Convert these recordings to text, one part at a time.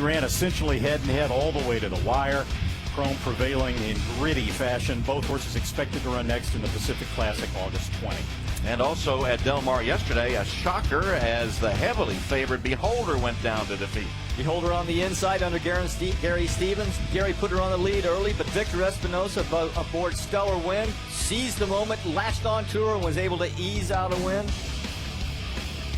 ran essentially head-and-head all the way to the wire. Chrome prevailing in gritty fashion. Both horses expected to run next in the Pacific Classic August 20. And also at Del Mar yesterday, a shocker as the heavily favored Beholder went down to defeat. Beholder on the inside under Gary Stevens. Gary put her on the lead early, but Victor Espinosa aboard Stellar Wind seized the moment, latched onto her, and was able to ease out a win.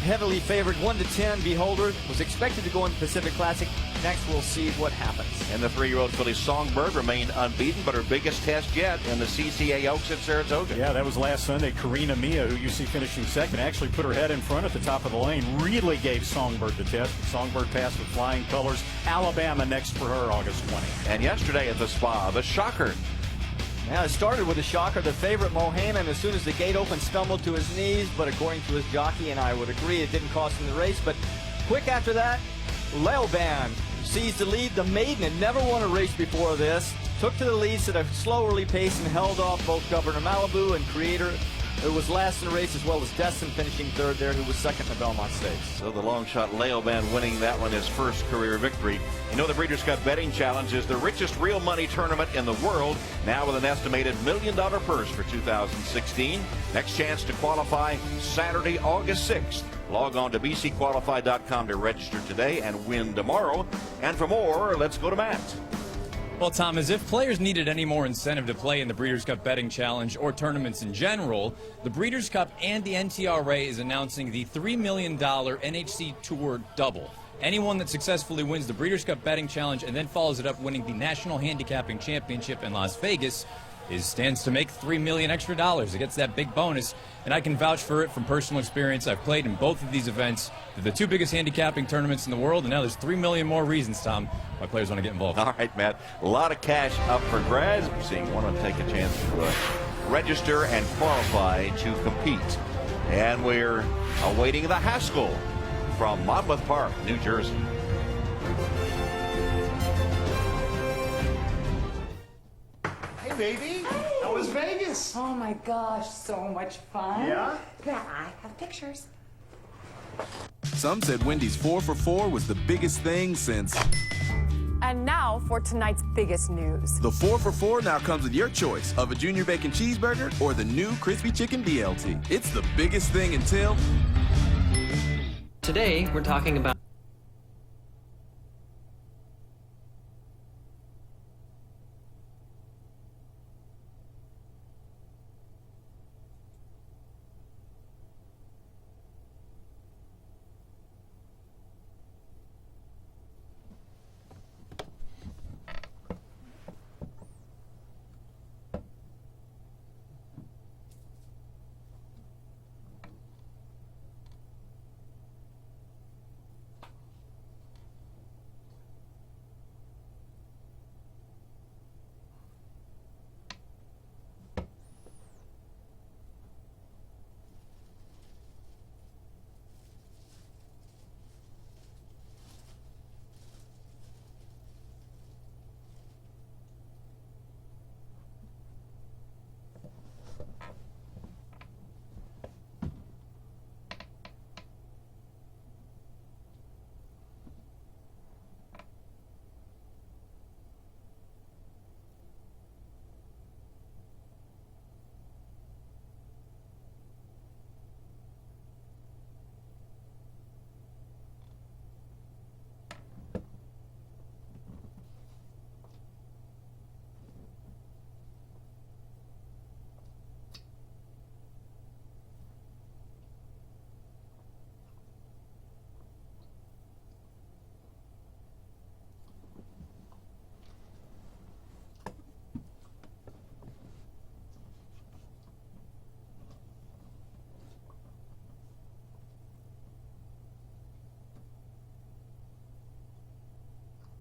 Heavily favored 1-10 Beholder was expected to go in the Pacific Classic. Next, we'll see what happens. And the 3-year-old filly Songbird remained unbeaten, but her biggest test yet in the CCA Oaks at Saratoga. Yeah, that was last Sunday. Karina Mia, who you see finishing second, actually put her head in front at the top of the lane. Really gave Songbird the test. Songbird passed with flying colors. Alabama next for her August 20. And yesterday at the Spa, the shocker. Now, it started with a shocker. The favorite, Mohamed, as soon as the gate opened, stumbled to his knees, but according to his jockey, and I would agree, it didn't cost him the race. But quick after that, Leoban seized the lead. The maiden had never won a race before this. Took to the lead, set a slow early pace, and held off both Governor Malibu and Creator, who was last in the race, as well as Destin finishing third there, who was second in the Belmont Stakes. So the long shot Leoban winning that one, his first career victory. You know, the Breeders' Cup Betting Challenge is the richest real money tournament in the world, now with an estimated $1 million purse for 2016. Next chance to qualify Saturday, August 6th. Log on to bcqualify.com to register today and win tomorrow. And for more, let's go to Matt. Well, Tom, as if players needed any more incentive to play in the Breeders' Cup Betting Challenge or tournaments in general, the Breeders' Cup and the NTRA is announcing the $3 million NHC Tour Double. Anyone that successfully wins the Breeders' Cup Betting Challenge and then follows it up winning the National Handicapping Championship in Las Vegas stands to make $3 million extra. It gets that big bonus, and I can vouch for it from personal experience. I've played in both of these events. They're the two biggest handicapping tournaments in the world, and now there's 3 million more reasons, Tom, why players want to get involved. All right, Matt. A lot of cash up for grabs. I'm seeing one of them take a chance to register and qualify to compete. And we're awaiting the Haskell from Monmouth Park, New Jersey. Baby, how was Vegas? Oh my gosh, so much fun. Yeah? Yeah, I have pictures. Some said Wendy's 4 for $4 was the biggest thing since. And now for tonight's biggest news. The 4 for $4 now comes with your choice of a Junior Bacon Cheeseburger or the new Crispy Chicken BLT. It's the biggest thing until... Today, we're talking about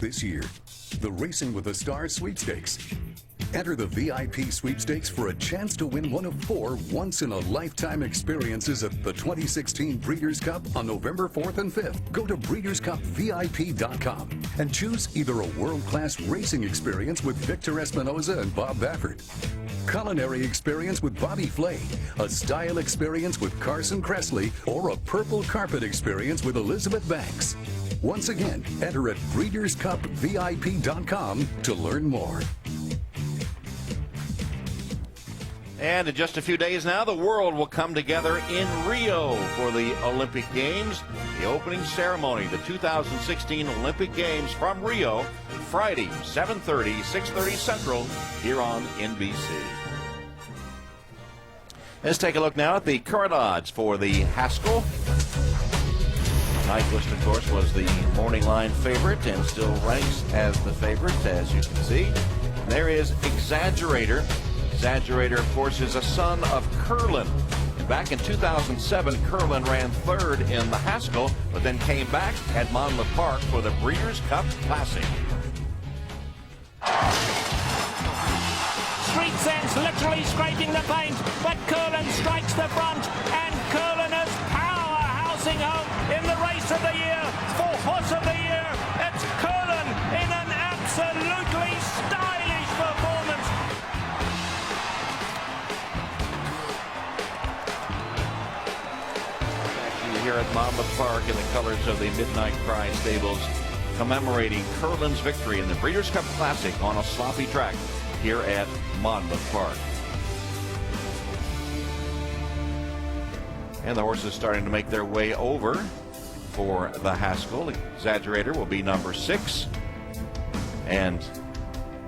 This year, the Racing with the Stars sweepstakes. Enter the VIP sweepstakes for a chance to win one of 4 once-in-a-lifetime experiences at the 2016 Breeders' Cup on November 4th and 5th. Go to BreedersCupVIP.com and choose either a world-class racing experience with Victor Espinosa and Bob Baffert, culinary experience with Bobby Flay, a style experience with Carson Kressley, or a purple carpet experience with Elizabeth Banks. Once again, enter at BreedersCupVIP.com to learn more. And in just a few days now, the world will come together in Rio for the Olympic Games. The opening ceremony, the 2016 Olympic Games from Rio, Friday, 7:30, 6:30 Central, here on NBC. Let's take a look now at the current odds for the Haskell. Nyquist, of course, was the morning line favorite and still ranks as the favorite, as you can see. And there is Exaggerator. Exaggerator, of course, is a son of Curlin. And back in 2007, Curlin ran third in the Haskell, but then came back at Monmouth Park for the Breeders' Cup Classic. Street Sense literally scraping the paint, but Curlin strikes the front, and Curlin is powerhousing home in the race of the year for Horse of the Year. It's Curlin in an absolutely stylish performance. Here at Monmouth Park in the colors of the Midnight Cry Stables, commemorating Curlin's victory in the Breeders' Cup Classic on a sloppy track here at Monmouth Park. And the horses starting to make their way over for the Haskell. Exaggerator will be number 6. And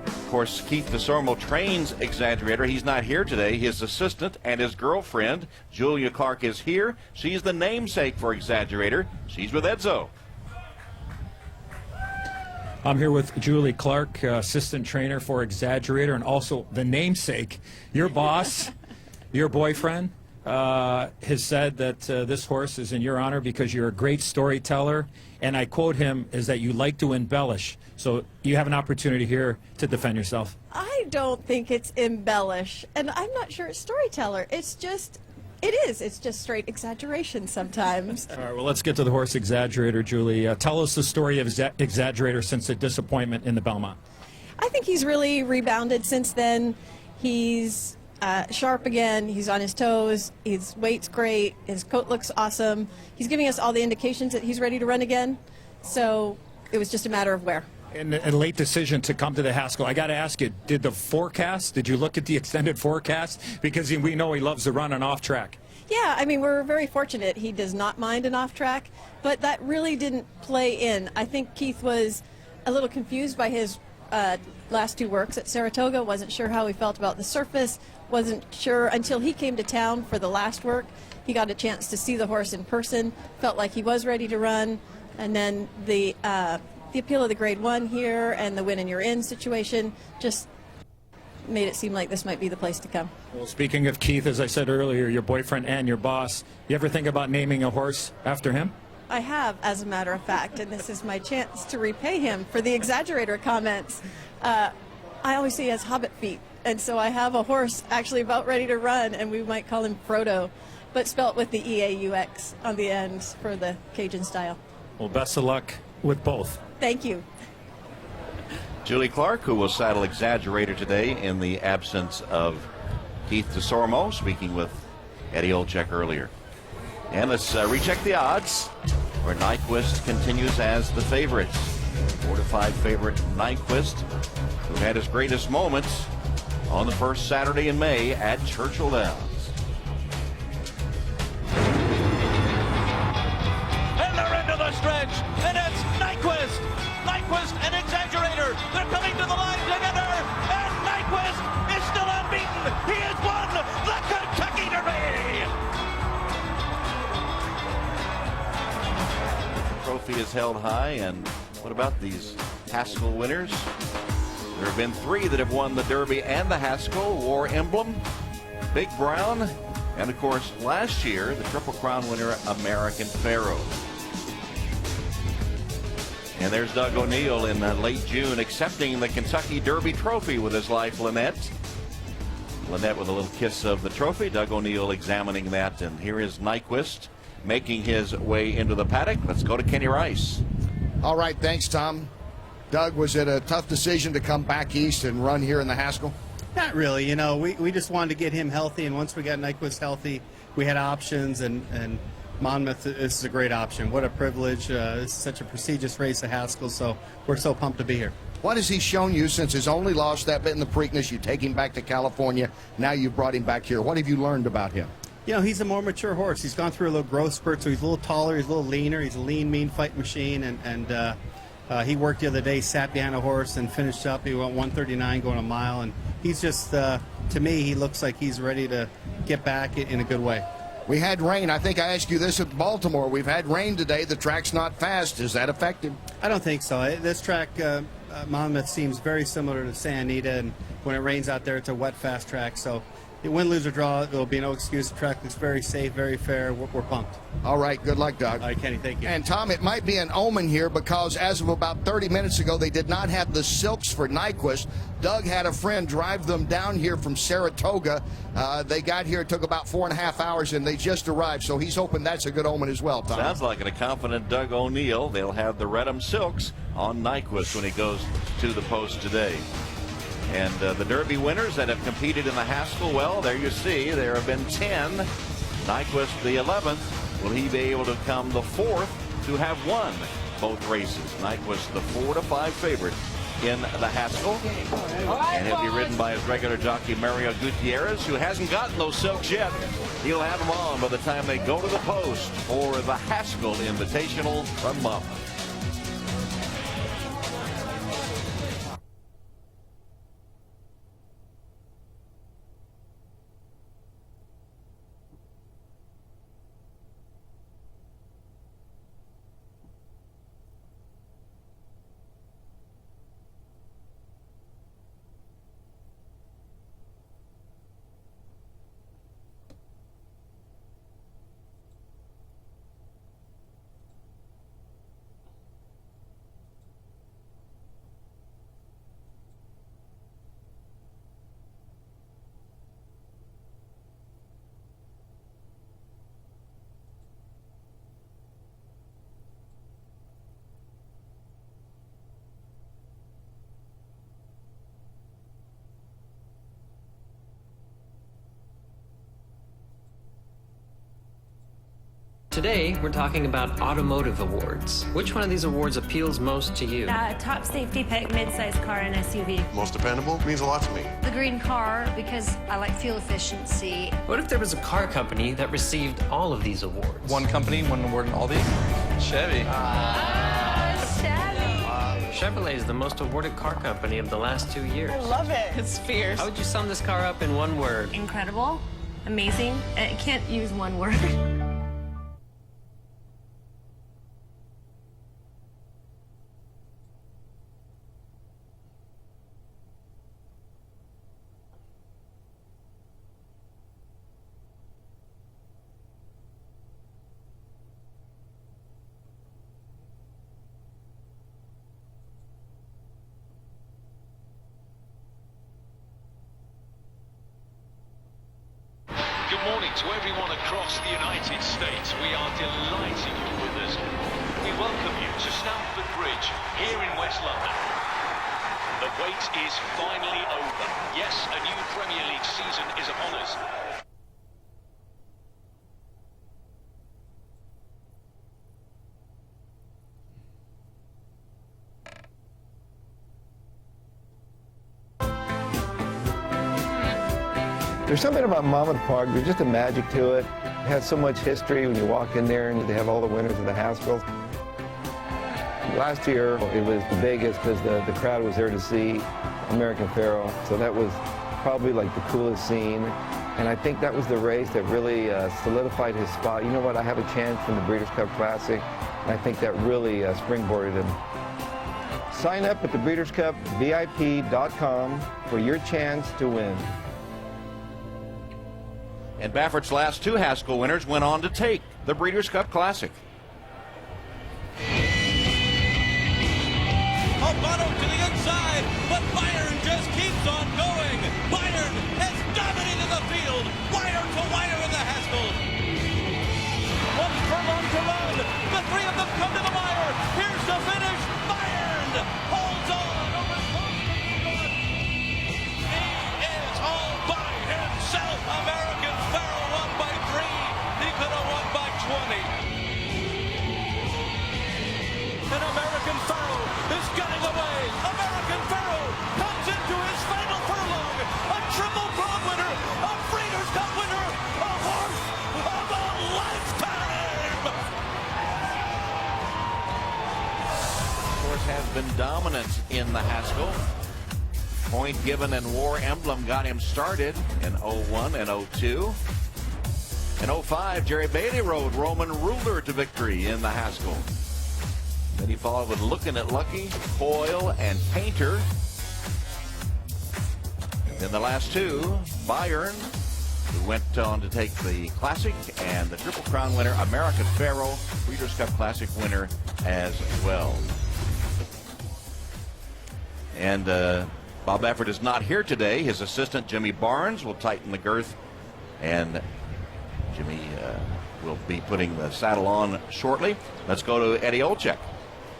of course, Keith DeSormo trains Exaggerator. He's not here today. His assistant and his girlfriend, Julia Clark, is here. She's the namesake for Exaggerator. She's with Edzo. I'm here with Julie Clark, assistant trainer for Exaggerator, and also the namesake. Your boss, your boyfriend, has said that this horse is in your honor because you're a great storyteller, and I quote him, is that you like to embellish. So you have an opportunity here to defend yourself. I don't think it's embellish, and I'm not sure it's storyteller. It's just, it's just straight exaggeration sometimes. All right, well, let's get to the horse Exaggerator, Julie. Tell us the story of Exaggerator since the disappointment in the Belmont. I think he's really rebounded since then. He's sharp again. He's on his toes. His weight's great. His coat looks awesome. He's giving us all the indications that he's ready to run again. So it was just a matter of where. And a late decision to come to the Haskell. I got to ask you, did you look at the extended forecast? Because we know he loves to run on off track. Yeah, I mean, we're very fortunate. He does not mind an off track, but that really didn't play in. I think Keith was a little confused by his last 2 works at Saratoga, wasn't sure how he felt about the surface, wasn't sure until he came to town for the last work. He got a chance to see the horse in person, felt like he was ready to run, and then the appeal of the Grade 1 here and the win and you're in situation just made it seem like this might be the place to come. Well, speaking of Keith, as I said earlier, your boyfriend and your boss, you ever think about naming a horse after him? I have, as a matter of fact, and this is my chance to repay him for the Exaggerator comments. I always say he has hobbit feet, and so I have a horse actually about ready to run, and we might call him Frodo, but spelt with the E-A-U-X on the end for the Cajun style. Well, best of luck with both. Thank you. Julie Clark, who will saddle Exaggerator today in the absence of Keith DeSormo, speaking with Eddie Olczyk earlier. And let's recheck the odds, where Nyquist continues as the favorite. 4-5 favorite Nyquist, who had his greatest moments on the first Saturday in May at Churchill Downs. And they're into the stretch, and it's Nyquist and Exaggerator. They're coming to the line together, and Nyquist is still unbeaten. He has won the Kentucky Derby. The trophy is held high, and what about these Haskell winners? There have been 3 that have won the Derby and the Haskell: War Emblem, Big Brown, and of course last year the Triple Crown winner American Pharoah. And there's Doug O'Neill in late June accepting the Kentucky Derby trophy with his wife Lynette. Lynette with a little kiss of the trophy. Doug O'Neill examining that, and here is Nyquist making his way into the paddock. Let's go to Kenny Rice. All right, thanks, Tom. Doug, was it a tough decision to come back east and run here in the Haskell? Not really. We just wanted to get him healthy, and once we got Nyquist healthy, we had options, and Monmouth is a great option. What a privilege. It's such a prestigious race at Haskell, so we're so pumped to be here. What has he shown you since his only loss that bit in the Preakness? You take him back to California. Now you brought him back here. What have you learned about him? You know, he's a more mature horse. He's gone through a little growth spurt, so he's a little taller, he's a little leaner, he's a lean, mean fight machine, and he worked the other day, sat behind a horse and finished up. He went 139 going a mile, and he's just, to me, he looks like he's ready to get back in a good way. We had rain. I think I asked you this at Baltimore. We've had rain today. The track's not fast. Is that effective? I don't think so. This track, Monmouth, seems very similar to Santa Anita, and when it rains out there, it's a wet, fast track. So win, lose, or draw, there will be no excuse. The track looks very safe, very fair. We're pumped. All right. Good luck, Doug. All right, Kenny. Thank you. And, Tom, it might be an omen here because as of about 30 minutes ago, they did not have the silks for Nyquist. Doug had a friend drive them down here from Saratoga. They got here. It took about 4.5 hours, and they just arrived. So he's hoping that's a good omen as well, Tom. Sounds like a confident Doug O'Neill. They'll have the Redham Silks on Nyquist when he goes to the post today. And the Derby winners that have competed in the Haskell, well, there you see, there have been 10. Nyquist, the 11th. Will he be able to come the 4th to have won both races? Nyquist, the 4-5 favorite in the Haskell. And he'll be ridden by his regular jockey, Mario Gutierrez, who hasn't gotten those silks yet. He'll have them on by the time they go to the post for the Haskell Invitational from Monmouth. Today, we're talking about automotive awards. Which one of these awards appeals most to you? Top safety pick, mid-size car, and SUV. Most dependable means a lot to me. The green car, because I like fuel efficiency. What if there was a car company that received all of these awards? One company, one award in all these? Chevy. Chevrolet is the most awarded car company of the last 2 years. I love it. It's fierce. How would you sum this car up in one word? Incredible. Amazing. I can't use one word. Good morning to everyone across the United States. We are delighted you're with us. We welcome you to Stamford Bridge here in West London. The wait is finally over. Yes, a new Premier League season is upon us. There's something about Monmouth Park, there's just a magic to it. It has so much history when you walk in there and they have all the winners of the Haskells. Last year, it was the biggest because the crowd was there to see American Pharoah. So that was probably like the coolest scene. And I think that was the race that really solidified his spot. You know what, I have a chance in the Breeders' Cup Classic. And I think that really springboarded him. Sign up at the Breeders' Cup VIP.com for your chance to win. And Baffert's last 2 Haskell winners went on to take the Breeders' Cup Classic. Albano to the inside, but Byron just keeps on going. Byron has dominated the field. Wire to wire in the Haskell. 1 furlong to run. The 3 of them come to the wire. Here's the finish. Byron holds on over He is all by himself. American Pharoah won by 3. He could have won by 20. dominant in the Haskell. Point given and war emblem got him started in 01 and 02. In 05, Jerry Bailey rode Roman Ruler to victory in the Haskell. Then he followed with Looking at Lucky, Foil, and Painter. Then the last two, Bayern, who went on to take the Classic, and the Triple Crown winner, American Pharoah, Breeders' Cup Classic winner as well. And Bob Baffert is not here today. His assistant, Jimmy Barnes, will tighten the girth, and Jimmy will be putting the saddle on shortly. Let's go to Eddie Olczyk.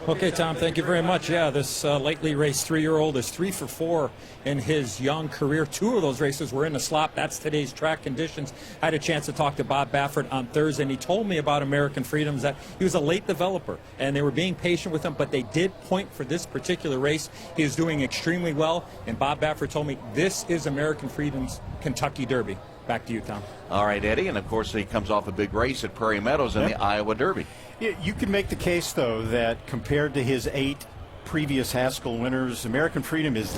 Okay, Tom, thank you very much. Yeah, this lately raced 3-year-old is 3 for 4 in his young career. 2 of those races were in the slop. That's today's track conditions. I had a chance to talk to Bob Baffert on Thursday, and he told me about American Freedoms, that he was a late developer, and they were being patient with him, but they did point for this particular race. He is doing extremely well, and Bob Baffert told me this is American Freedom's Kentucky Derby. Back to you, Tom. All right, Eddie, and of course he comes off a big race at Prairie Meadows in the Iowa Derby. You can make the case, though, that compared to his 8 previous Haskell winners, American Freedom is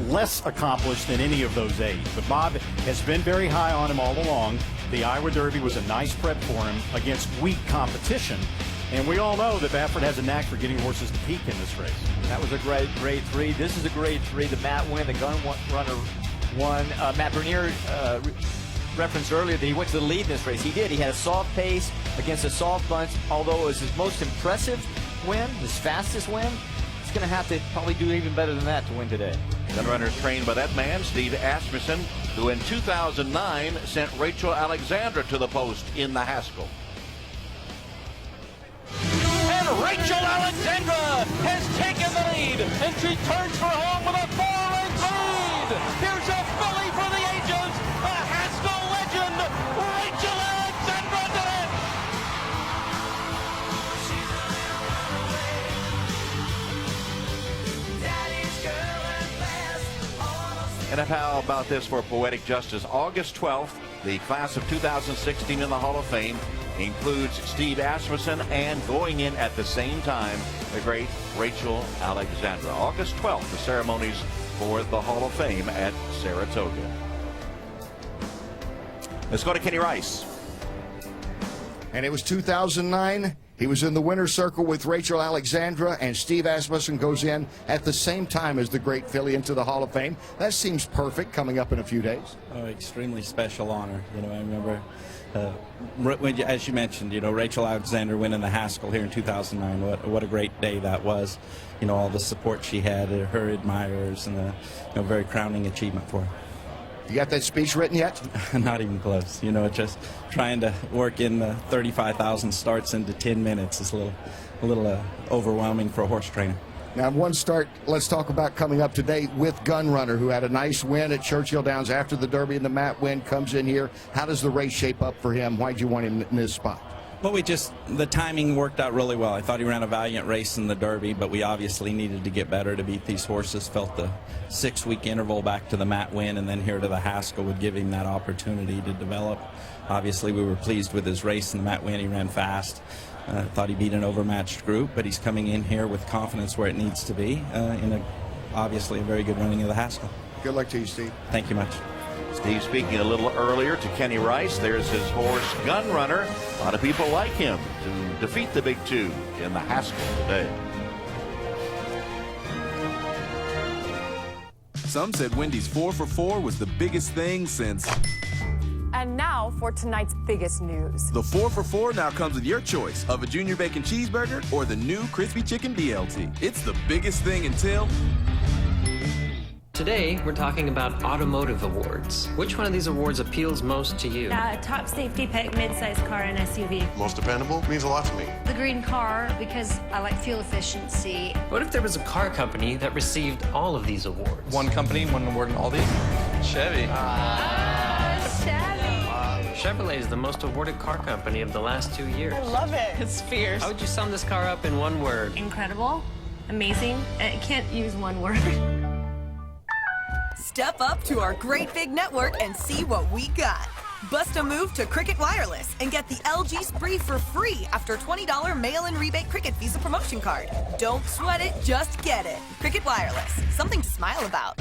less accomplished than any of those 8. But Bob has been very high on him all along. The Iowa Derby was a nice prep for him against weak competition. And we all know that Baffert has a knack for getting horses to peak in this race. That was a great grade 3. This is a grade 3. The Matt win, the gun runner won. Matt Bernier referenced earlier that he went to the lead in this race. He did. He had a soft pace against a soft bunch, although it was his most impressive win, his fastest win. He's going to have to probably do even better than that to win today. Gun runner trained by that man, Steve Asmussen, who in 2009 sent Rachel Alexandra to the post in the Haskell. And Rachel Alexandra has taken the lead, and she turns for home with a 4-length lead. Here's a filly for the ages, a Haskell legend, Rachel Alexandra did it. And how about this for poetic justice? August 12th, the class of 2016 in the Hall of Fame includes Steve Asmussen, and going in at the same time, the great Rachel Alexandra. August 12th, the ceremonies for the Hall of Fame at Saratoga. Let's go to Kenny Rice. And it was 2009. He was in the winner's circle with Rachel Alexandra, and Steve Asmussen goes in at the same time as the great filly into the Hall of Fame. That seems perfect coming up in a few days. Oh, extremely special honor. You know, I remember, as you mentioned, you know, Rachel Alexandra winning the Haskell here in 2009. What a great day that was. You know, all the support she had, her admirers, and a very crowning achievement for her. You got that speech written yet? Not even close. You know, just trying to work in the 35,000 starts into 10 minutes is a little overwhelming for a horse trainer. Now, one start, let's talk about coming up today with Gun Runner, who had a nice win at Churchill Downs after the Derby, and the Matt win comes in here. How does the race shape up for him? Why'd you want him in this spot? Well, the timing worked out really well. I thought he ran a valiant race in the Derby, but we obviously needed to get better to beat these horses. Felt the 6-week interval back to the Matt win and then here to the Haskell would give him that opportunity to develop. Obviously, we were pleased with his race in the Matt win. He ran fast. Thought he beat an overmatched group, but he's coming in here with confidence where it needs to be in obviously a very good running of the Haskell. Good luck to you, Steve. Thank you much. Steve speaking a little earlier to Kenny Rice. There's his horse, Gun Runner. A lot of people like him to defeat the big 2 in the Haskell today. Some said Wendy's 4 for 4 was the biggest thing since. And now for tonight's biggest news. The 4 for 4 now comes with your choice of a Junior Bacon Cheeseburger or the new Crispy Chicken BLT. It's the biggest thing until... Today, we're talking about automotive awards. Which one of these awards appeals most to you? Top safety pick, mid-sized car and SUV. Most dependable means a lot to me. The green car, because I like fuel efficiency. What if there was a car company that received all of these awards? One company, one award in all these? Chevy. Chevrolet is the most awarded car company of the last 2 years. I love it. It's fierce. How would you sum this car up in one word? Incredible, amazing. I can't use one word. Step up to our great big network and see what we got. Bust a move to Cricket Wireless and get the LG Spree for free after $20 mail-in rebate Cricket Visa promotion card. Don't sweat it, just get it. Cricket Wireless, something to smile about.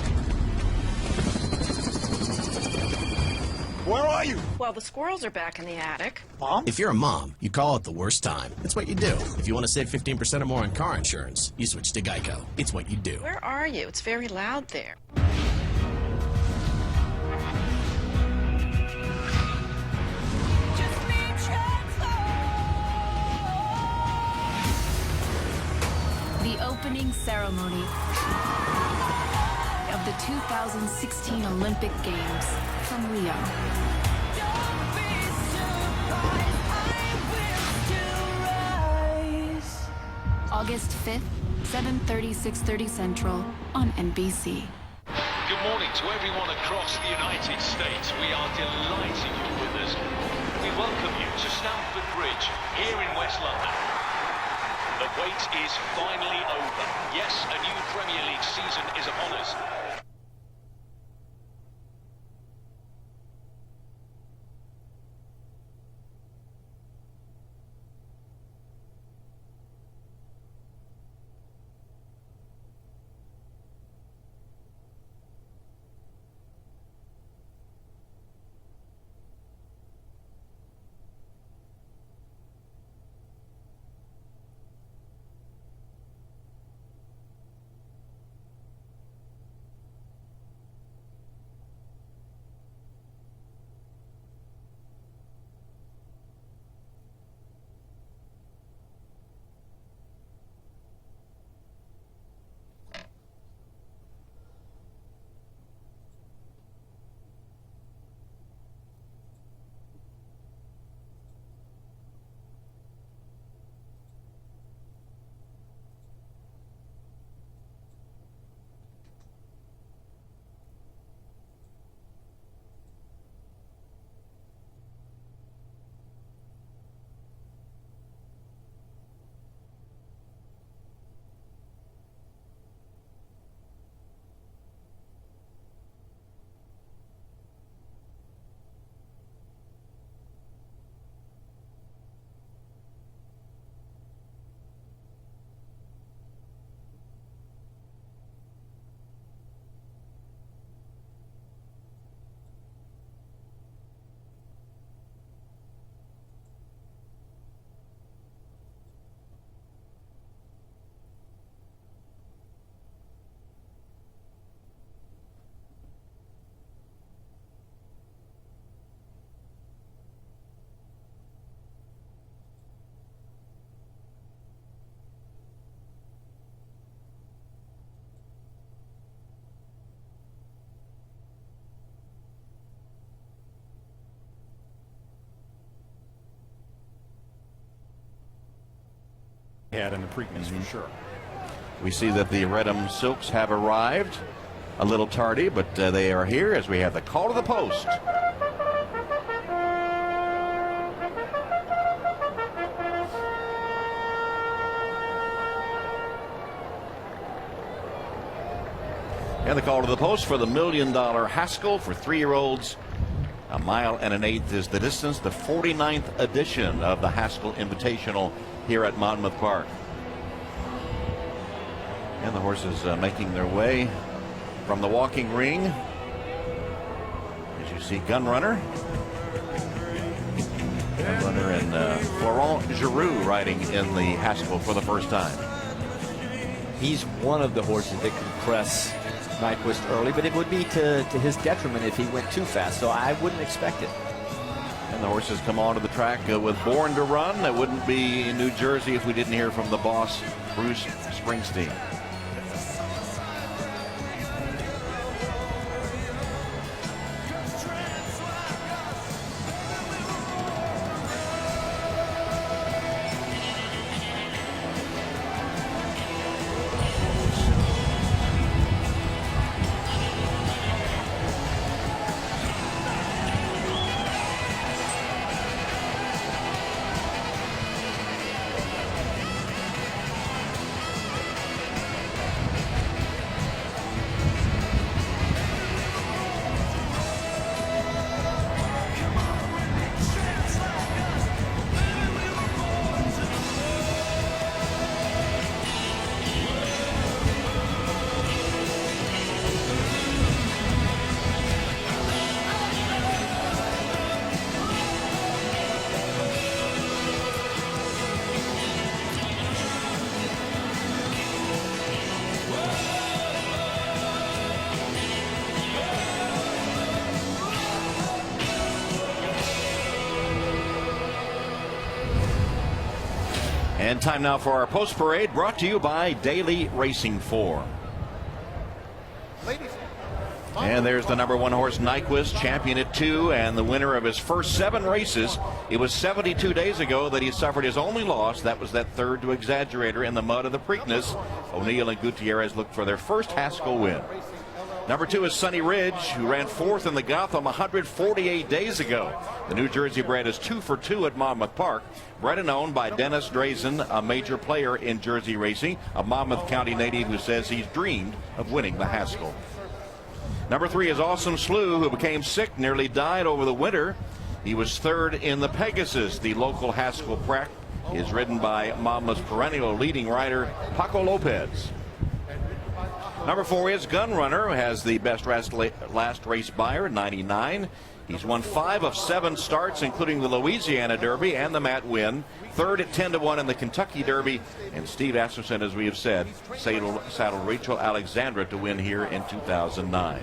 Where are you? Well, the squirrels are back in the attic. Mom? If you're a mom, you call it the worst time. It's what you do. If you want to save 15% or more on car insurance, you switch to Geico. It's what you do. Where are you? It's very loud there. The opening ceremony of the 2016 Olympic Games from Rio. August 5th, 7:30, 6:30 Central on NBC. Good morning to everyone across the United States. We are delighted you're with us. We welcome you to Stamford Bridge here in West London. The wait is finally over. Yes, a new Premier League season is upon us. Had in the Preakness for sure. We see that the Redham Silks have arrived. A little tardy, but they are here as we have the call to the post. And the call to the post for the $1 million Haskell for 3-year-olds. 1.1 miles is the distance, the 49th edition of the Haskell Invitational here at Monmouth Park. And the horses making their way from the walking ring. As you see, Gunrunner. Gunrunner and Florent Giroux riding in the Haskell for the first time. He's one of the horses that can press Nyquist early, but it would be to his detriment if he went too fast, so I wouldn't expect it. And the horses come onto the track with Born to Run. It wouldn't be in New Jersey if we didn't hear from the boss, Bruce Springsteen. And time now for our post parade, brought to you by Daily Racing Form. And there's the number 1 horse, Nyquist, champion at 2 and the winner of his first 7 races. It was 72 days ago that he suffered his only loss. That was that third to Exaggerator in the mud of the Preakness. O'Neill and Gutierrez looked for their first Haskell win. Number 2 is Sunny Ridge, who ran 4th in the Gotham 148 days ago. The New Jersey bred is 2 for 2 at Monmouth Park. Bred and owned by Dennis Drazen, a major player in Jersey racing, a Monmouth County native who says he's dreamed of winning the Haskell. Number 3 is Awesome Slew, who became sick, nearly died over the winter. He was 3rd in the Pegasus. The local Haskell prep is ridden by Monmouth's perennial leading rider, Paco Lopez. Number 4 is Gunrunner, who has the best last race buyer, 99. He's won 5 of 7 starts, including the Louisiana Derby and the Matt Winn. 3rd at 10-1 in the Kentucky Derby. And Steve Asmussen, as we have said, saddled Rachel Alexandra to win here in 2009.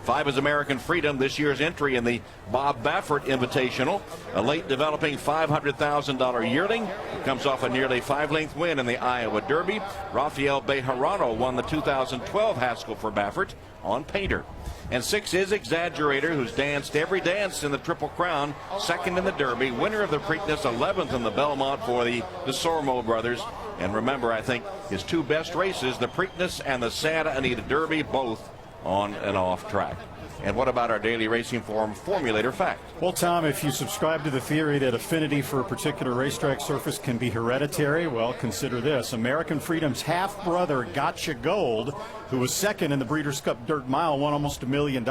5 is American Freedom, this year's entry in the Bob Baffert Invitational. A late developing $500,000 yearling who comes off a nearly 5-length win in the Iowa Derby. Rafael Bejarano won the 2012 Haskell for Baffert on Painter. And 6 is Exaggerator, who's danced every dance in the Triple Crown, 2nd in the Derby, winner of the Preakness, 11th in the Belmont for the DeSormo brothers. And remember, I think his 2 best races, the Preakness and the Santa Anita Derby, both on and off track. And what about our Daily Racing Form formulator fact? Well, Tom, if you subscribe to the theory that affinity for a particular racetrack surface can be hereditary, well, consider this. American Freedom's half-brother, Gotcha Gold, who was 2nd in the Breeders' Cup Dirt Mile, won almost $1 million,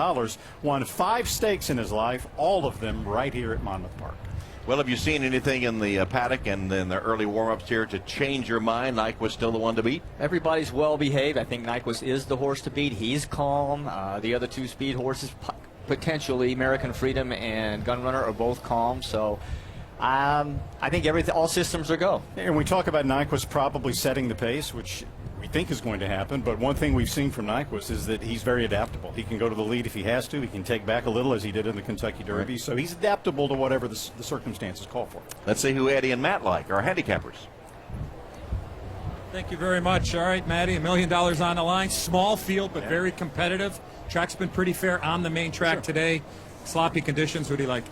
won 5 stakes in his life, all of them right here at Monmouth Park. Well, have you seen anything in the paddock and in the early warm-ups here to change your mind? Nyquist still the one to beat? Everybody's well behaved. I think Nyquist is the horse to beat. He's calm. The other 2 speed horses, potentially American Freedom and Gunrunner, are both calm. So I think all systems are go. And we talk about Nyquist probably setting the pace, which we think is going to happen, but one thing we've seen from Nyquist is that he's very adaptable. He can go to the lead if he has to. He can take back a little, as he did in the Kentucky Derby. Right. So he's adaptable to whatever the circumstances call for. Let's see who Eddie and Matt like, our handicappers. Thank you very much. All right, Matty, $1 million on the line. Small field, but very competitive. Track's been pretty fair on the main track today. Sloppy conditions. Who do you like?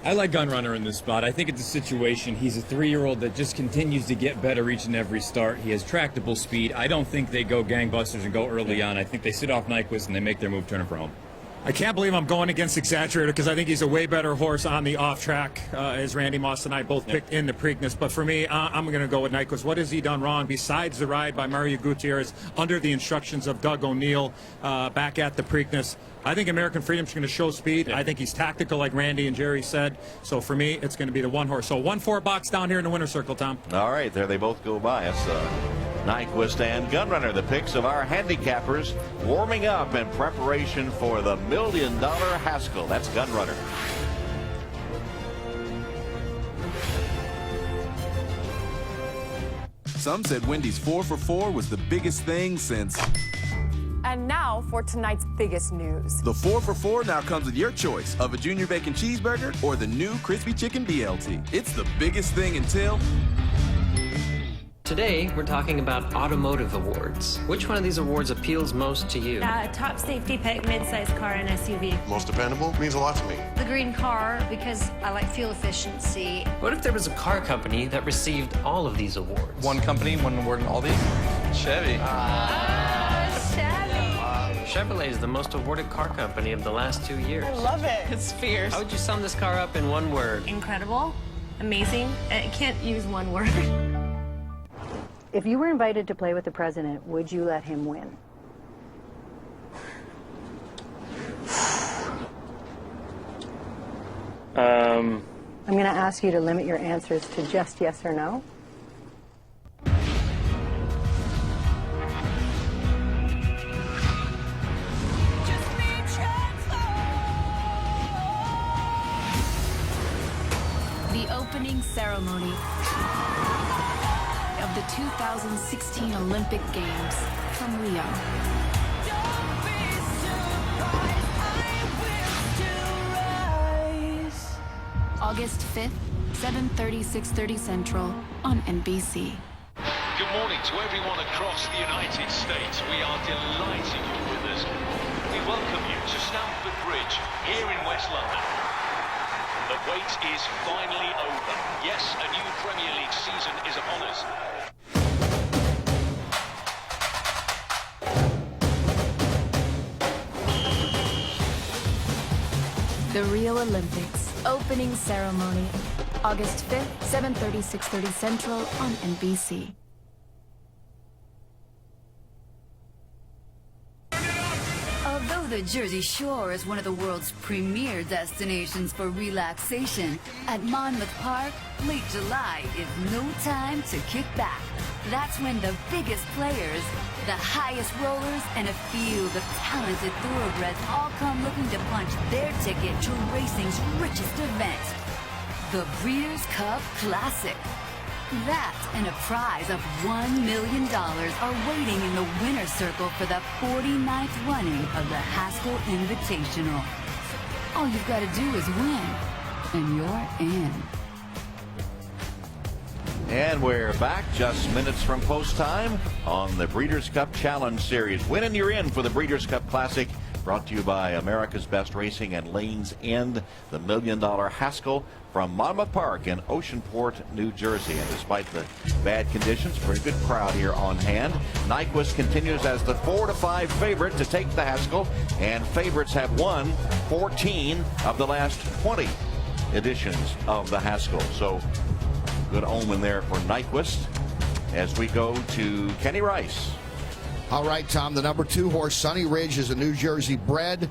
I like Gunrunner in this spot. I think it's a situation. He's a 3-year-old that just continues to get better each and every start. He has tractable speed. I don't think they go gangbusters and go early on. I think they sit off Nyquist and they make their move, turn it for home. I can't believe I'm going against Exaggerator because I think he's a way better horse on the off track, as Randy Moss and I both picked in the Preakness. But for me, I'm going to go with Nyquist. What has he done wrong besides the ride by Mario Gutierrez under the instructions of Doug O'Neill back at the Preakness? I think American Freedom's going to show speed. I think he's tactical, like Randy and Jerry said. So for me, it's going to be the 1 horse. So 1-4 box down here in the winner's circle, Tom. All right, there they both go by us. Nyquist and Gunrunner, the picks of our handicappers, warming up in preparation for the $1 million Haskell. That's Gunrunner. Some said Wendy's 4 for 4 was the biggest thing since... And now for tonight's biggest news. The 4 for 4 now comes with your choice of a Junior Bacon Cheeseburger or the new Crispy Chicken BLT. It's the biggest thing until... Today, we're talking about automotive awards. Which one of these awards appeals most to you? Top safety pick, mid-size car, and SUV. Most dependable means a lot to me. The green car, because I like fuel efficiency. What if there was a car company that received all of these awards? One company, one award in all these? Chevy. Chevrolet is the most awarded car company of the last 2 years. I love it. It's fierce. How would you sum this car up in 1 word? Incredible, amazing. I can't use 1 word. If you were invited to play with the president, would you let him win? I'm going to ask you to limit your answers to just yes or no. The opening ceremony of the 2016 Olympic Games from Rio. August 5th, 7:30, 6:30 Central on NBC. Good morning to everyone across the United States. We are delighted you're with us. We welcome you to Stamford Bridge here in West London. The wait is finally over. Yes, a new Premier League season is upon us. The Rio Olympics opening ceremony, August 5th, 7:30, 6:30 Central on NBC. Although the Jersey Shore is one of the world's premier destinations for relaxation, at Monmouth Park, late July is no time to kick back. That's when the biggest players, the highest rollers, and a field of talented thoroughbreds all come looking to punch their ticket to racing's richest event, the Breeders' Cup Classic. That and a prize of $1 million are waiting in the winner's circle for the 49th running of the Haskell Invitational. All you've got to do is win, and you're in. And we're back just minutes from post time on the Breeders' Cup Challenge Series. Win and you're in for the Breeders' Cup Classic, brought to you by America's Best Racing and Lanes End, the $1 Million Haskell from Monmouth Park in Oceanport, New Jersey. And despite the bad conditions, pretty good crowd here on hand. Nyquist continues as the 4-5 favorite to take the Haskell, and favorites have won 14 of the last 20 editions of the Haskell. So good omen there for Nyquist as we go to Kenny Rice. All right, Tom, the number 2 horse, Sunny Ridge, is a New Jersey bred,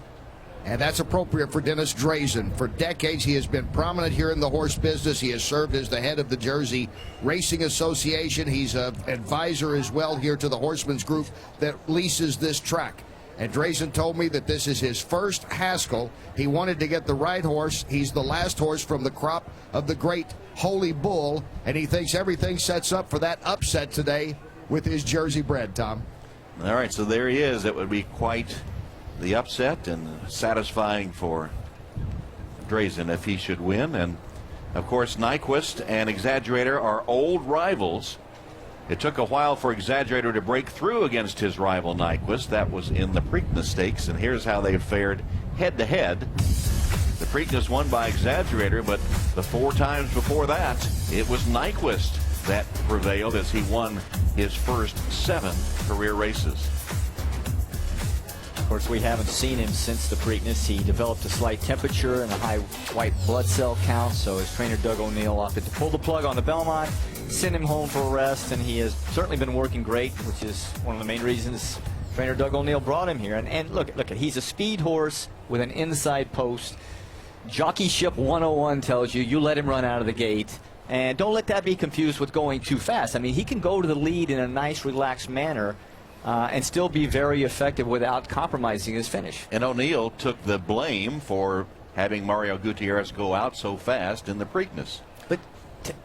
and that's appropriate for Dennis Drazen. For decades, he has been prominent here in the horse business. He has served as the head of the Jersey Racing Association. He's an advisor as well here to the Horsemen's Group that leases this track. And Drazen told me that this is his first Haskell. He wanted to get the right horse. He's the last horse from the crop of the great Holy Bull, and he thinks everything sets up for that upset today with his Jersey bred, Tom. All right, so there he is. It would be quite the upset and satisfying for Drazen if he should win. And, of course, Nyquist and Exaggerator are old rivals. It took a while for Exaggerator to break through against his rival Nyquist. That was in the Preakness Stakes, and here's how they fared head-to-head. The Preakness won by Exaggerator, but the 4 times before that, it was Nyquist that prevailed as he won his first 7 career races. Of course, we haven't seen him since the Preakness. He developed a slight temperature and a high white blood cell count, so his trainer Doug O'Neill opted to pull the plug on the Belmont, send him home for a rest, and he has certainly been working great, which is one of the main reasons trainer Doug O'Neill brought him here. And look, he's a speed horse with an inside post. Jockeyship 101 tells you, you let him run out of the gate. And don't let that be confused with going too fast. I mean, he can go to the lead in a nice, relaxed manner and still be very effective without compromising his finish. And O'Neill took the blame for having Mario Gutierrez go out so fast in the Preakness. But,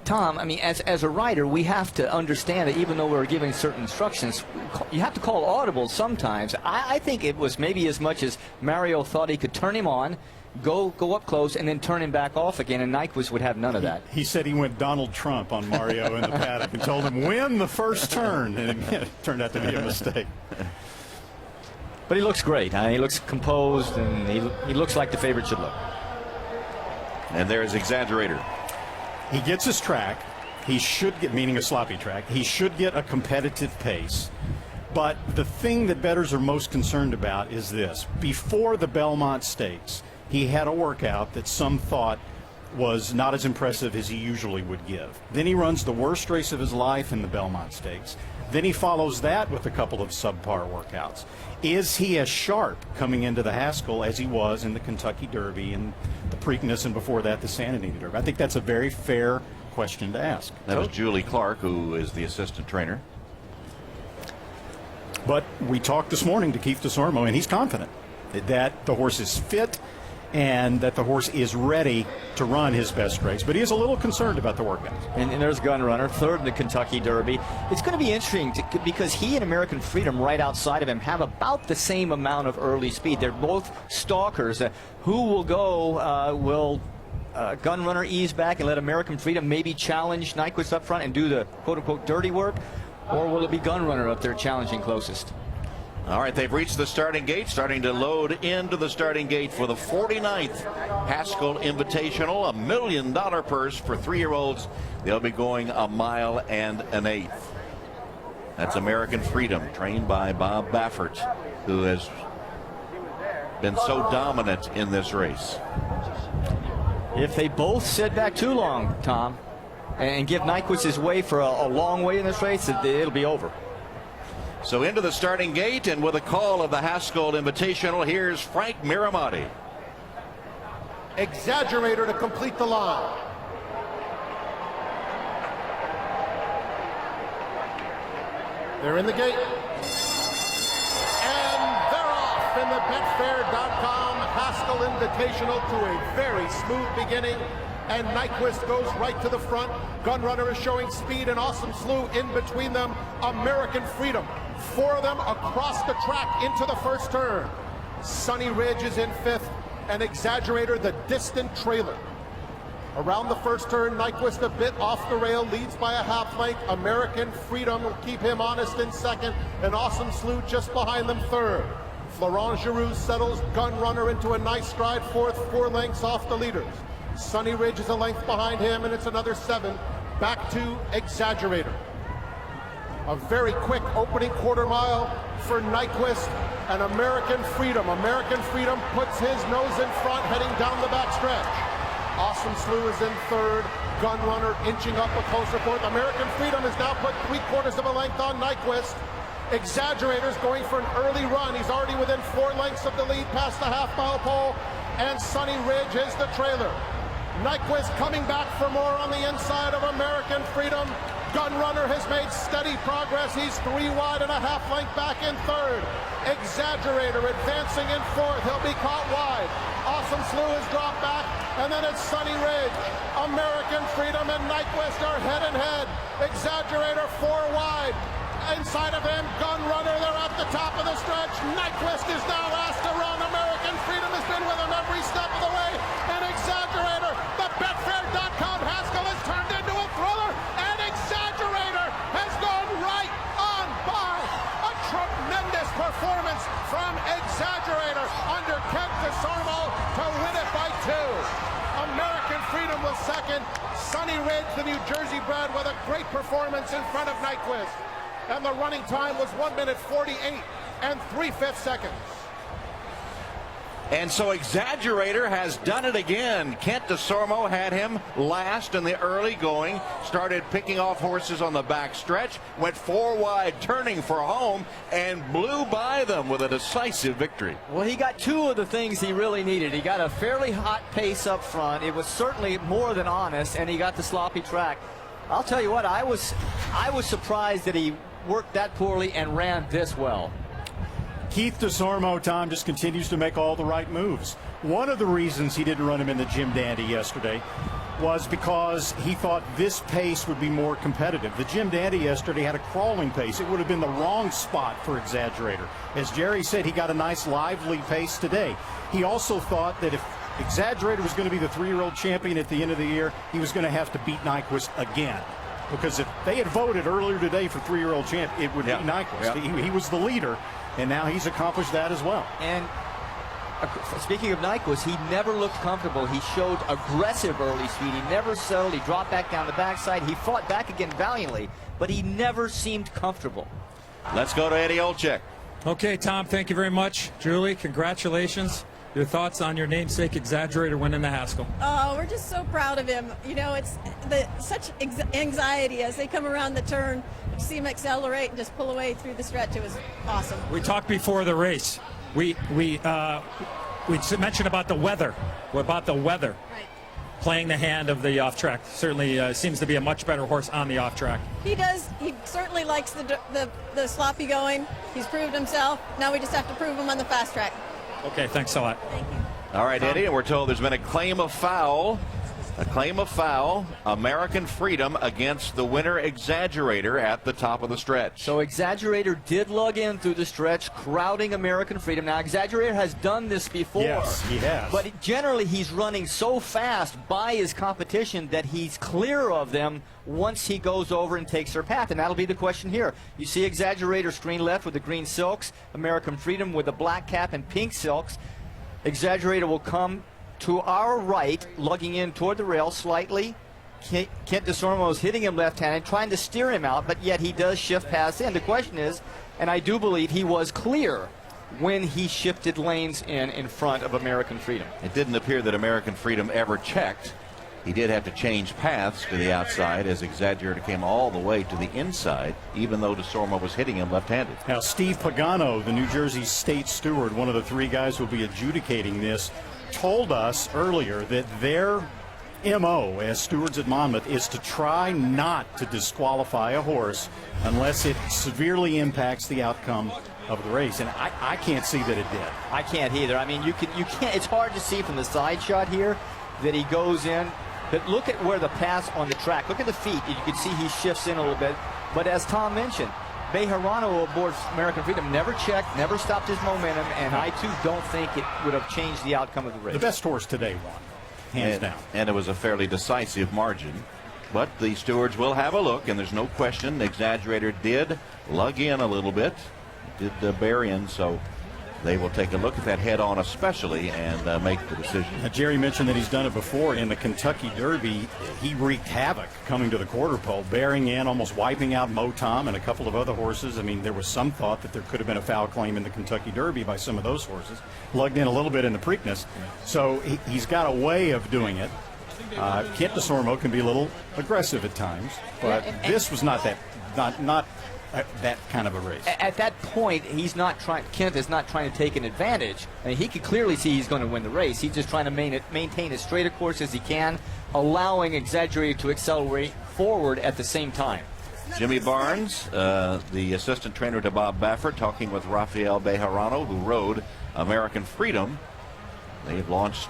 Tom, I mean, as a rider, we have to understand that even though we're giving certain instructions, you have to call audibles sometimes. I think it was maybe as much as Mario thought he could turn him on, go up close, and then turn him back off again, and Nyquist would have none of that. He said he went Donald Trump on Mario in the paddock and told him, win the first turn, and it turned out to be a mistake. But he looks great. He looks composed, and he looks like the favorite should look. And there's Exaggerator. He gets his track. He should get, meaning a sloppy track, he should get a competitive pace. But the thing that bettors are most concerned about is this. Before the Belmont Stakes, he had a workout that some thought was not as impressive as he usually would give. Then he runs the worst race of his life in the Belmont Stakes. Then he follows that with a couple of subpar workouts. Is he as sharp coming into the Haskell as he was in the Kentucky Derby and the Preakness and before that the Santa Anita Derby? I think that's a very fair question to ask. That was Julie Clark, who is the assistant trainer. But we talked this morning to Keith DeSormo, and he's confident that the horse is fit and that the horse is ready to run his best race. But he is a little concerned about the workouts. And there's Gunrunner, third in the Kentucky Derby. It's going to be interesting because he and American Freedom right outside of him have about the same amount of early speed. They're both stalkers. Who will go? Will Gunrunner ease back and let American Freedom maybe challenge Nyquist up front and do the quote-unquote dirty work? Or will it be Gunrunner up there challenging closest? All right, they've reached the starting gate, starting to load into the starting gate for the 49th Haskell Invitational, $1 million purse for 3-year-olds. They'll be going a mile and an eighth. That's American Freedom, trained by Bob Baffert, who has been so dominant in this race. If they both sit back too long, Tom, and give Nyquist his way for a long way in this race, it'll be over. So into the starting gate, and with a call of the Haskell Invitational, here's Frank Miramonte. Exaggerator to complete the line. They're in the gate. And they're off in the Betfair.com Haskell Invitational to a very smooth beginning. And Nyquist goes right to the front. Gunrunner is showing speed, and Awesome Slew in between them. American Freedom, 4 of them across the track into the first turn. Sunny Ridge is in 5th, and Exaggerator, the distant trailer. Around the first turn, Nyquist a bit off the rail, leads by a half length. American Freedom will keep him honest in 2nd, and Awesome Slew just behind them 3rd. Florent Giroux settles Gunrunner into a nice stride 4th, 4 lengths off the leaders. Sunny Ridge is a length behind him, and it's another 7. Back to Exaggerator. A very quick opening quarter mile for Nyquist and American Freedom. American Freedom puts his nose in front, heading down the back stretch. Awesome Slew is in 3rd. Gunrunner inching up a closer 4th. American Freedom has now put 3/4 of a length on Nyquist. Exaggerator's going for an early run. He's already within 4 lengths of the lead past the half-mile pole, and Sunny Ridge is the trailer. Nyquist coming back for more on the inside of American Freedom. Gunrunner has made steady progress. He's 3 wide and a half length back in 3rd. Exaggerator advancing in 4th. He'll be caught wide. Awesome Slew has dropped back, and then it's Sunny Ridge. American Freedom and Nyquist are head and head. Exaggerator 4 wide. Inside of him, Gunrunner, they're at the top of the stretch. Nyquist is now last to run. American Freedom has been with him every step of the way. And Exaggerator, the Betfair.com Haskell has turned into a thriller. And Exaggerator has gone right on by. A tremendous performance from Exaggerator under Kent DeSormo to win it by 2. American Freedom was 2nd. Sunny Ridge, the New Jersey bred, with a great performance in front of Nyquist. And the running time was 1 minute 48 and 3/5 seconds. And so Exaggerator has done it again. Kent DeSormo had him last in the early going, started picking off horses on the back stretch, went 4 wide, turning for home, and blew by them with a decisive victory. Well, he got 2 of the things he really needed. He got a fairly hot pace up front. It was certainly more than honest, and he got the sloppy track. I'll tell you what, I was surprised that he worked that poorly and ran this well. Keith DeSormo, Tom, just continues to make all the right moves. One of the reasons he didn't run him in the Jim Dandy yesterday was because he thought this pace would be more competitive. The Jim Dandy yesterday had a crawling pace. It would have been the wrong spot for Exaggerator. As Jerry said, he got a nice lively pace today. He also thought that if Exaggerator was going to be the 3-year-old champion at the end of the year, he was going to have to beat Nyquist again. Because if they had voted earlier today for 3-year-old champ, it would be Nyquist. He was the leader, and now he's accomplished that as well. And speaking of Nyquist, he never looked comfortable. He showed aggressive early speed. He never settled. He dropped back down the backside. He fought back again valiantly, but he never seemed comfortable. Let's go to Eddie Olczyk. Okay, Tom, thank you very much. Julie, congratulations. Your thoughts on your namesake Exaggerator winning the Haskell? Oh, we're just so proud of him. You know, it's such anxiety as they come around the turn. To see him accelerate and just pull away through the stretch, it was awesome. We talked before the race. We mentioned about the weather. Right. Playing the hand of the off track. Certainly seems to be a much better horse on the off track. He does. He certainly likes the sloppy going. He's proved himself. Now we just have to prove him on the fast track. Okay, thanks a lot. Thank you. All right, Eddie, and we're told there's been a claim of foul A claim of foul, American Freedom against the winner Exaggerator at the top of the stretch. So Exaggerator did lug in through the stretch, crowding American Freedom. Now, Exaggerator has done this before. Yes, he has. But generally, he's running so fast by his competition that he's clear of them once he goes over and takes their path. And that'll be the question here. You see Exaggerator screen left with the green silks, American Freedom with the black cap and pink silks. Exaggerator will come to our right, lugging in toward the rail slightly. Kent DeSormo is hitting him left-handed, trying to steer him out, but yet he does shift past in. The question is, and I do believe he was clear when he shifted lanes in front of American Freedom. It didn't appear that American Freedom ever checked. He did have to change paths to the outside as Exaggerator came all the way to the inside, even though DeSormo was hitting him left-handed. Now, Steve Pagano, the New Jersey State Steward, one of the three guys who will be adjudicating this, told us earlier that their MO as stewards at Monmouth is to try not to disqualify a horse unless it severely impacts the outcome of the race, and I can't see that it did. I can't either. I mean, you can't. It's hard to see from the side shot here that he goes in, but look at where the pass on the track. Look at the feet. You can see he shifts in a little bit. But as Tom mentioned, Bejarano aboard American Freedom never checked, never stopped his momentum, and I too don't think it would have changed the outcome of the race. The best horse today won, hands down. And it was a fairly decisive margin. But the stewards will have a look, and there's no question Exaggerator did lug in a little bit, did bear in, so they will take a look at that head-on especially and make the decision. Now, Jerry mentioned that he's done it before in the Kentucky Derby. He wreaked havoc coming to the quarter pole, bearing in, almost wiping out Mo Tom and a couple of other horses. I mean, there was some thought that there could have been a foul claim in the Kentucky Derby by some of those horses. Lugged in a little bit in the Preakness. So he's got a way of doing it. Kent DeSormo can be a little aggressive at times, but this was not that kind of a race. At that point, Kent is not trying to take an advantage. I mean, he could clearly see he's going to win the race. He's just trying to maintain as straight a course as he can, allowing Exaggerator to accelerate forward at the same time. Jimmy Barnes, the assistant trainer to Bob Baffert, talking with Rafael Bejarano, who rode American Freedom. They've launched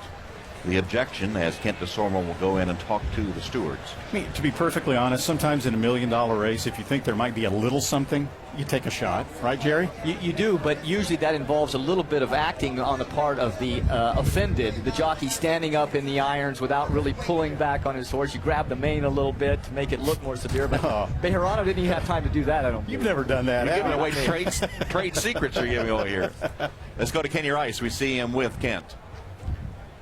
the objection as Kent DeSormo will go in and talk to the stewards. I mean, to be perfectly honest, sometimes in $1 million race, if you think there might be a little something, you take a shot. Right, Jerry? You do, but usually that involves a little bit of acting on the part of the offended, the jockey standing up in the irons without really pulling back on his horse. You grab the mane a little bit to make it look more severe, but Bejarano didn't even have time to do that, I don't believe. You've never done that. You're giving away trade secrets you're giving away here. Let's go to Kenny Rice. We see him with Kent.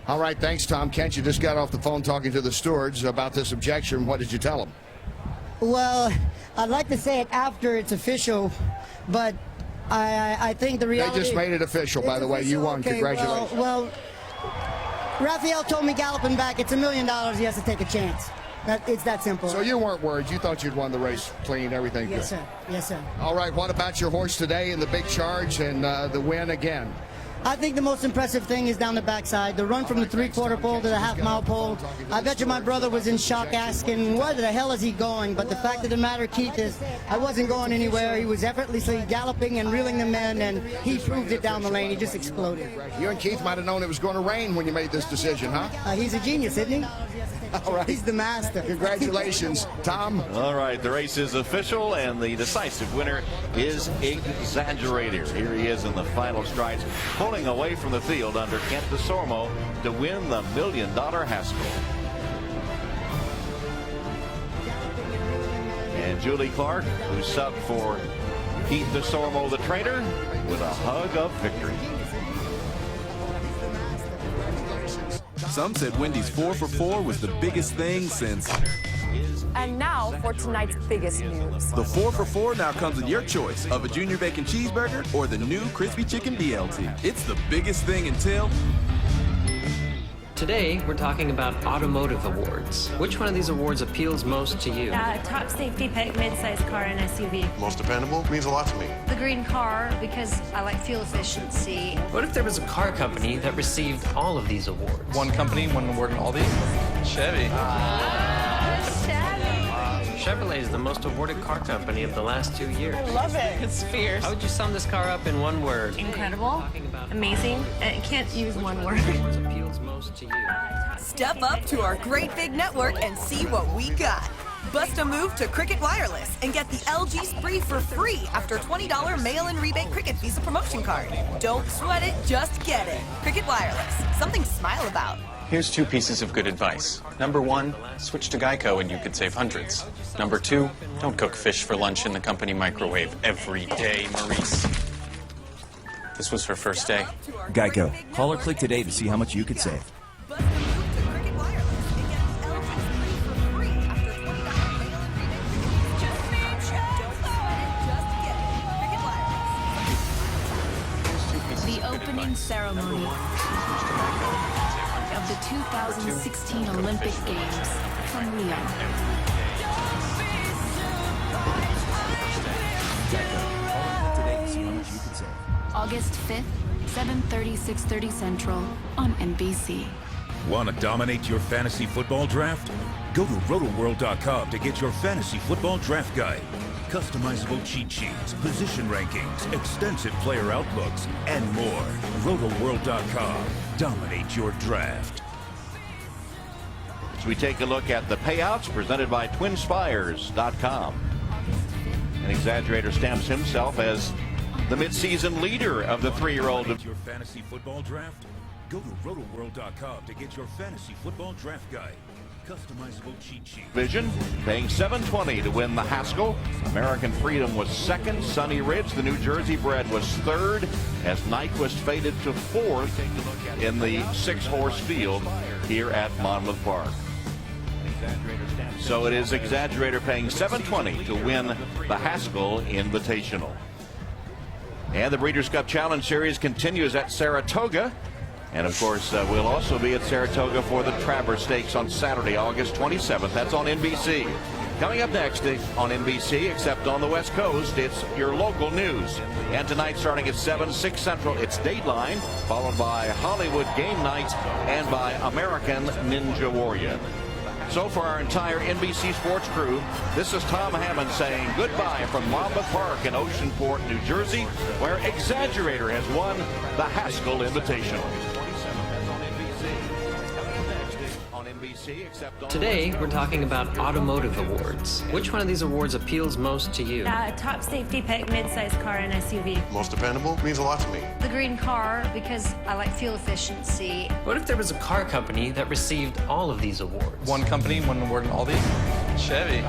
All right, thanks, Tom. Kent, you just got off the phone talking to the stewards about this objection. What did you tell them? Well, I'd like to say it after it's official, but I think the reality... They just made it official, by the way. You won. Okay, congratulations. Well, Raphael told me galloping back, it's $1 million. He has to take a chance. It's that simple. So you weren't worried. You thought you'd won the race clean, everything Yes, good. sir. Yes, sir. All right, what about your horse today in the big charge and the win again? I think the most impressive thing is down the backside. The run from the three-quarter pole to the half-mile pole. I bet you my brother was in shock asking, where the hell is he going? But the fact of the matter, Keith, is I wasn't going anywhere. He was effortlessly galloping and reeling them in, and he proved it down the lane. He just exploded. You and Keith might have known it was going to rain when you made this decision, huh? He's a genius, isn't he? All right. He's the master. Congratulations, Tom. All right, the race is official, and the decisive winner is Exaggerator. Here he is in the final strides, pulling away from the field under Kent DeSormo to win the $1 million Haskell. And Julie Clark, who subbed for Keith DeSormo, the trainer, with a hug of victory. Some said Wendy's 4 for 4 was the biggest thing since. And now for tonight's biggest news. The 4 for 4 now comes with your choice of a junior bacon cheeseburger or the new crispy chicken BLT. It's the biggest thing until... Today, we're talking about automotive awards. Which one of these awards appeals most to you? Top safety pick, mid-sized car, and SUV. Most dependable means a lot to me. The green car, because I like fuel efficiency. What if there was a car company that received all of these awards? One company, one award in all these? Chevy. Chevrolet is the most awarded car company of the last 2 years. I love it. It's fierce. How would you sum this car up in one word? Incredible, amazing. I can't use one word. Appeals most to you. Step up to our great big network and see what we got. Bust a move to Cricket Wireless and get the LG Spree for free after $20 mail-in rebate Cricket Visa promotion card. Don't sweat it, just get it. Cricket Wireless, something to smile about. Here's 2 pieces of good advice. Number 1, switch to Geico and you could save hundreds. Number 2, don't cook fish for lunch in the company microwave every day, Maurice. This was her first day. Geico. Call or click today to see how much you could save. The opening ceremony of the 2016 Olympic Games from Rio. August 5th, 7:30, 6:30 Central on NBC. Want to dominate your fantasy football draft? Go to rotoworld.com to get your fantasy football draft guide. Customizable cheat sheets, position rankings, extensive player outlooks, and more. rotoworld.com. Dominate your draft. As we take a look at the payouts presented by TwinSpires.com. An exaggerator stamps himself as the midseason leader of the 3-year-old. Your fantasy football draft? Go to rotoworld.com to get your fantasy football draft guide. Customizable cheat sheet. Vision paying $720 to win the Haskell. American Freedom was second. Sunny Ridge, the New Jersey bred, was third, as Nyquist faded to fourth in the 6-horse field here at Monmouth Park. So it is Exaggerator paying $720 to win the Haskell Invitational. And the Breeders' Cup Challenge Series continues at Saratoga. And of course, we'll also be at Saratoga for the Travers Stakes on Saturday, August 27th. That's on NBC. Coming up next on NBC, except on the West Coast, it's your local news. And tonight, starting at 7, 6 Central, it's Dateline, followed by Hollywood Game Night and by American Ninja Warrior. So for our entire NBC Sports crew, this is Tom Hammond saying goodbye from Monmouth Park in Oceanport, New Jersey, where Exaggerator has won the Haskell Invitational. Today, we're talking about automotive awards. Which one of these awards appeals most to you? Top safety pick, mid-size car, and SUV. Most dependable means a lot to me. The green car, because I like fuel efficiency. What if there was a car company that received all of these awards? One company, one award in all these? Chevy.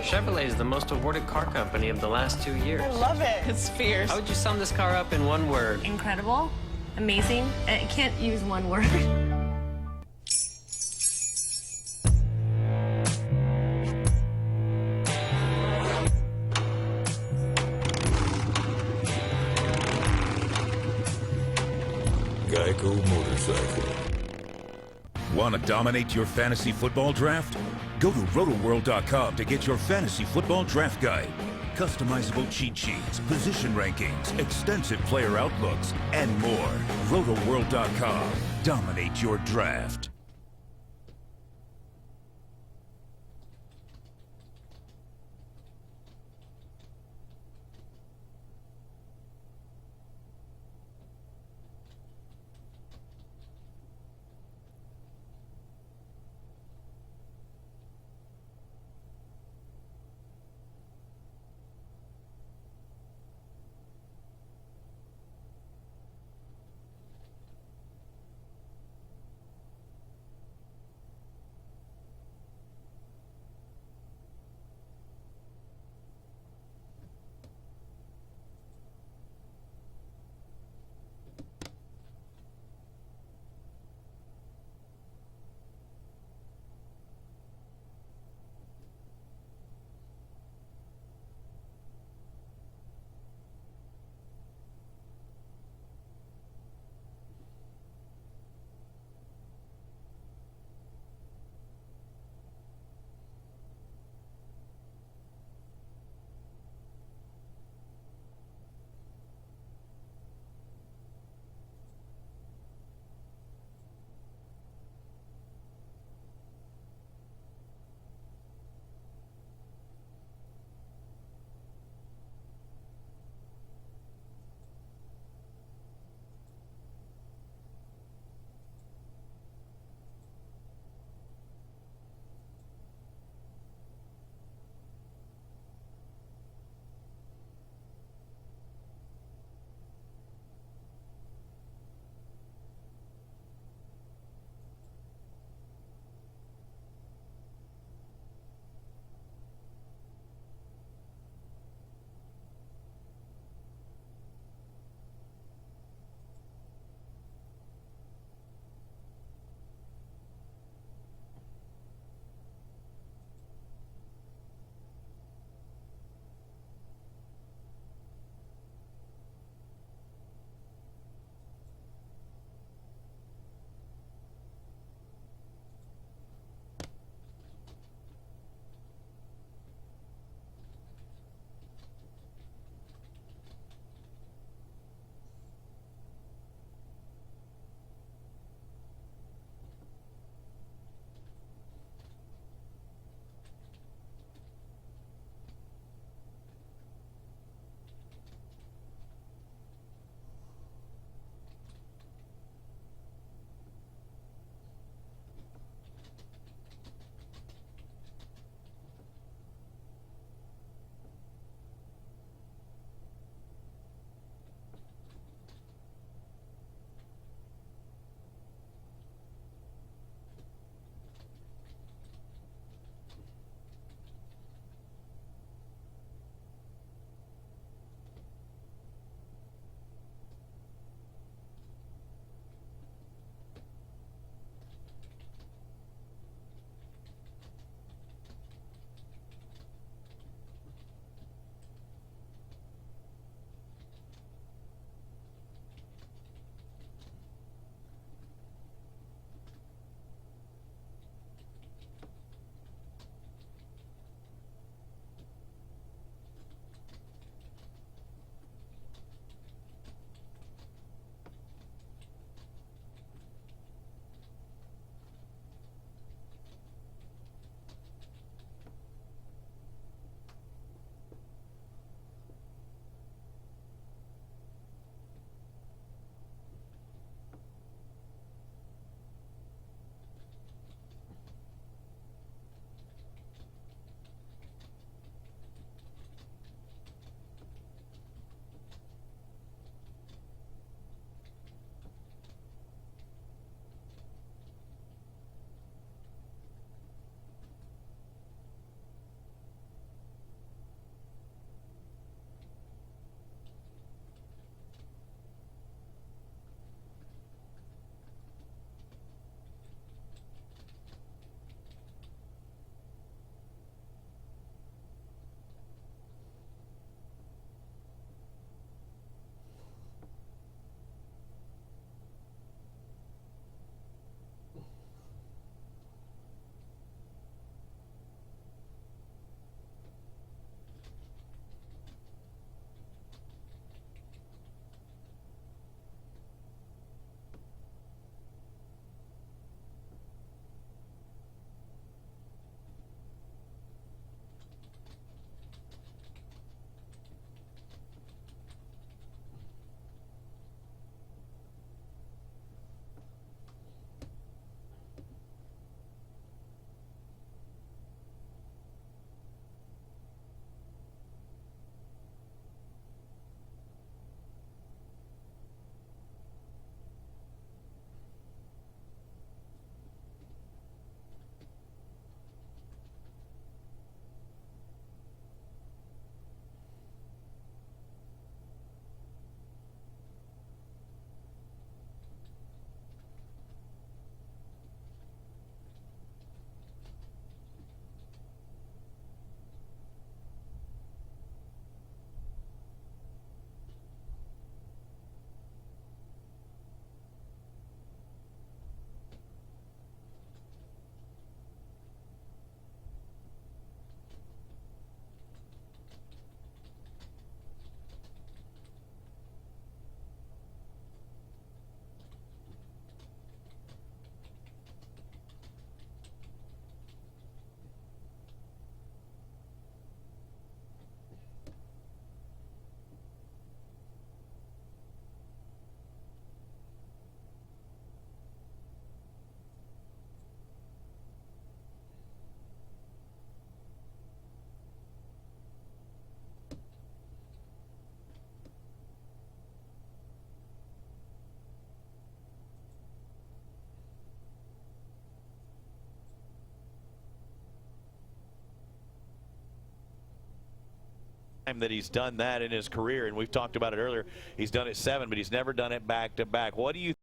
Chevrolet is the most awarded car company of the last 2 years. I love it. It's fierce. How would you sum this car up in one word? Incredible, amazing. I can't use one word. Geico Motorcycle. Want to dominate your fantasy football draft? Go to rotoworld.com to get your fantasy football draft guide. Customizable cheat sheets, position rankings, extensive player outlooks, and more. rotoworld.com. Dominate your draft. time that he's done that in his career, and we've talked about it earlier. He's done it 7, but he's never done it back-to-back. What do you